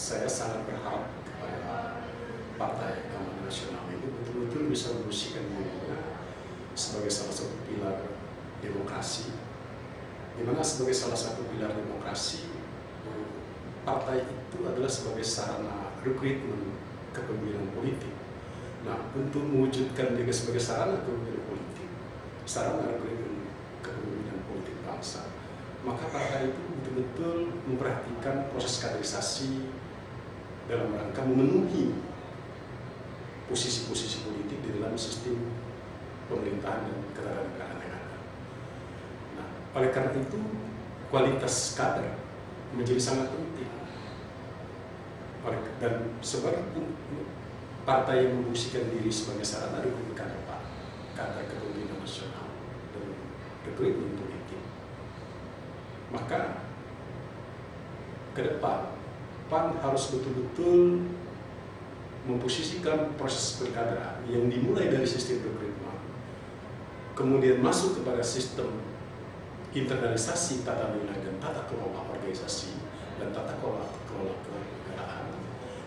saya sangat berharap kepada Partai Amanat Nasional ini betul-betul bisa memposisikan dirinya sebagai salah satu pilar demokrasi, di mana sebagai salah satu pilar demokrasi, partai itu adalah sebagai sarana rekrutmen kepemimpinan politik. Nah, untuk mewujudkan dia sebagai sarana kepemimpinan politik, sarana rekrutmen kepemimpinan politik bangsa, maka partai itu betul-betul memperhatikan proses kaderisasi dalam rangka memenuhi posisi-posisi politik di dalam sistem pemerintahan dan ketatanegaraan yang ada. Nah, oleh karena itu kualitas kader menjadi sangat penting. Dan sebab partai yang memfungsikan diri sebagai sarana rekrutmen kader kepemimpinan nasional dan rekrutmen politik, maka ke depan PAN harus betul-betul memposisikan proses berkaderan yang dimulai dari sistem rekrutmen, kemudian masuk kepada sistem internalisasi tata nilai dan tata kelola organisasi dan tata kelola kenegaraan.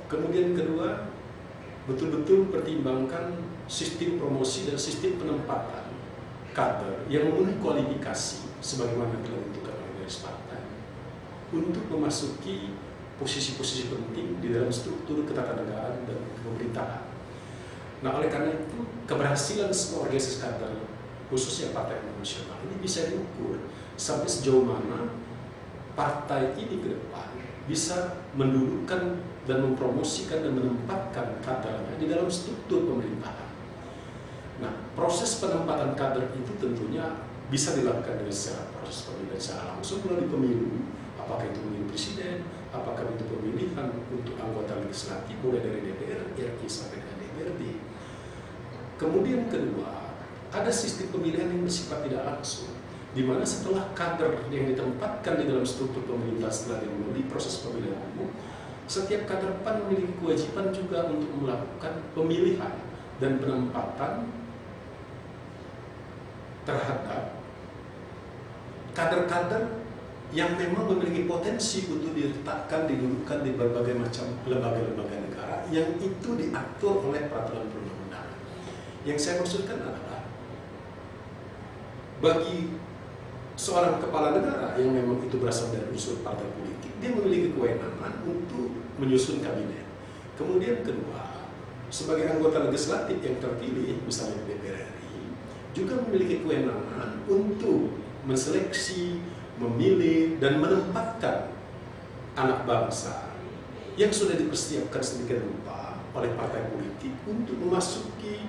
Kemudian kedua, betul-betul pertimbangkan sistem promosi dan sistem penempatan kader yang memenuhi kualifikasi sebagaimana telah ditentukan oleh garis partai untuk memasuki posisi-posisi penting di dalam struktur ketatanegaraan dan pemerintahan. Nah, oleh karena itu keberhasilan semua organisasi kader, khususnya Partai Amanat Nasional ini bisa diukur sampai sejauh mana partai ini ke depan bisa mendudukkan dan mempromosikan dan menempatkan kadernya di dalam struktur pemerintahan. Nah, proses penempatan kader itu tentunya bisa dilakukan dari secara proses pemilihan secara langsung melalui pemilu, apakah itu pemilu presiden, apakah itu pemilihan untuk anggota legislatif mulai dari DPR RI sampai dengan DPRD. Kemudian kedua, ada sistem pemilihan yang bersifat tidak langsung, di mana setelah kader yang ditempatkan di dalam struktur pemerintah setelah melalui proses pemilihan umum, setiap kader PAN memiliki kewajiban juga untuk melakukan pemilihan dan penempatan terhadap kader-kader yang memang memiliki potensi untuk diletakkan, didudukkan di berbagai macam lembaga-lembaga negara yang itu diatur oleh peraturan perundang-undangan. Yang saya maksudkan adalah bagi seorang kepala negara yang memang itu berasal dari unsur partai politik, dia memiliki kewenangan untuk menyusun kabinet. Kemudian kedua, sebagai anggota legislatif yang terpilih, misalnya DPR RI, juga memiliki kewenangan untuk menseleksi, memilih, dan menempatkan anak bangsa yang sudah dipersiapkan sedemikian rupa oleh partai politik untuk memasuki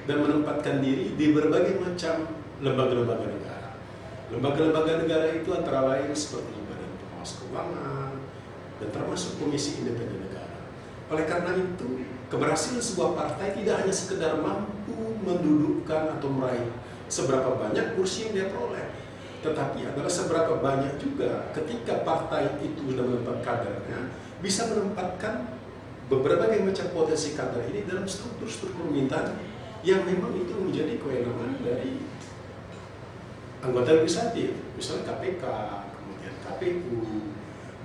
dan menempatkan diri di berbagai macam lembaga-lembaga negara. Lembaga-lembaga negara itu antara lain seperti Badan Pengawas Keuangan dan termasuk Komisi Independen Negara. Oleh karena itu, keberhasilan sebuah partai tidak hanya sekedar mampu mendudukkan atau meraih seberapa banyak kursi yang dia peroleh, tetapi adalah seberapa banyak juga ketika partai itu sudah menempatkan kadernya, bisa menempatkan berbagai macam potensi kader ini dalam struktur-struktur pemerintahan yang memang itu menjadi kewenangan dari anggota legislatif, misalnya KPK, kemudian KPU,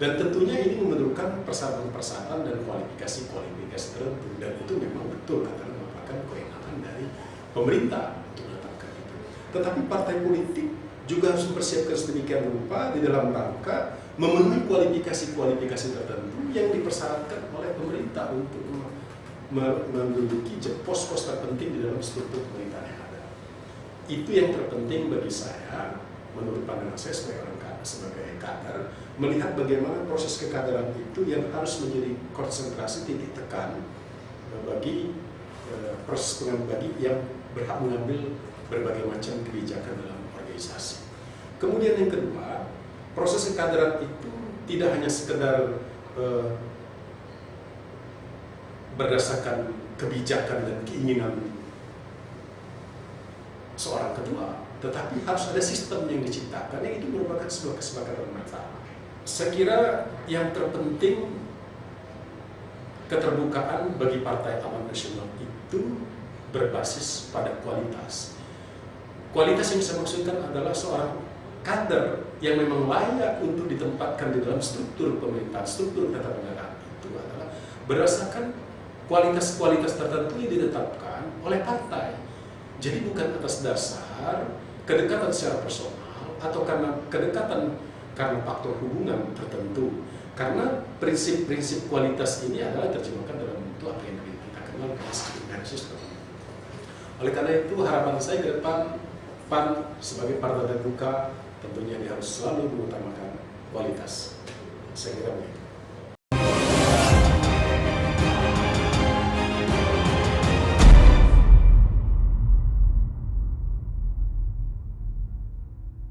dan tentunya ini memerlukan persyaratan-persyaratan dan kualifikasi-kualifikasi tertentu, dan itu memang betul adalah merupakan kewenangan dari pemerintah untuk menetapkan itu. Tetapi partai politik juga harus mempersiapkan sedemikian rupa di dalam rangka memenuhi kualifikasi-kualifikasi tertentu yang dipersyaratkan oleh pemerintah untuk menduduki pos-pos terpenting di dalam struktur pemerintahan yang ada. Itu yang terpenting bagi saya, menurut pandangan saya sebagai kader, melihat bagaimana proses kekaderan itu yang harus menjadi konsentrasi titik tekan bagi proses bagi yang berhak mengambil berbagai macam kebijakan dalam organisasi. Kemudian yang kedua, proses kekaderan itu tidak hanya sekedar berdasarkan kebijakan dan keinginan seorang ketua, tetapi harus ada sistem yang diciptakan yang itu merupakan sebuah kesepakatan bersama. Saya kira yang terpenting keterbukaan bagi Partai Amanat Nasional itu berbasis pada kualitas. Kualitas yang saya maksudkan adalah seorang kader yang memang layak untuk ditempatkan di dalam struktur pemerintahan, struktur ketatanegaraan itu itu adalah berdasarkan kualitas-kualitas tertentu yang ditetapkan oleh partai. Jadi bukan atas dasar kedekatan secara personal atau karena kedekatan karena faktor hubungan tertentu. Karena prinsip-prinsip kualitas ini adalah terjemahkan dalam bentuk apa yang kita kenal dengan sistem. Oleh karena itu harapan saya ke depan PAN sebagai partai terbuka tentunya dia harus selalu mengutamakan kualitas. Saya kira begitu.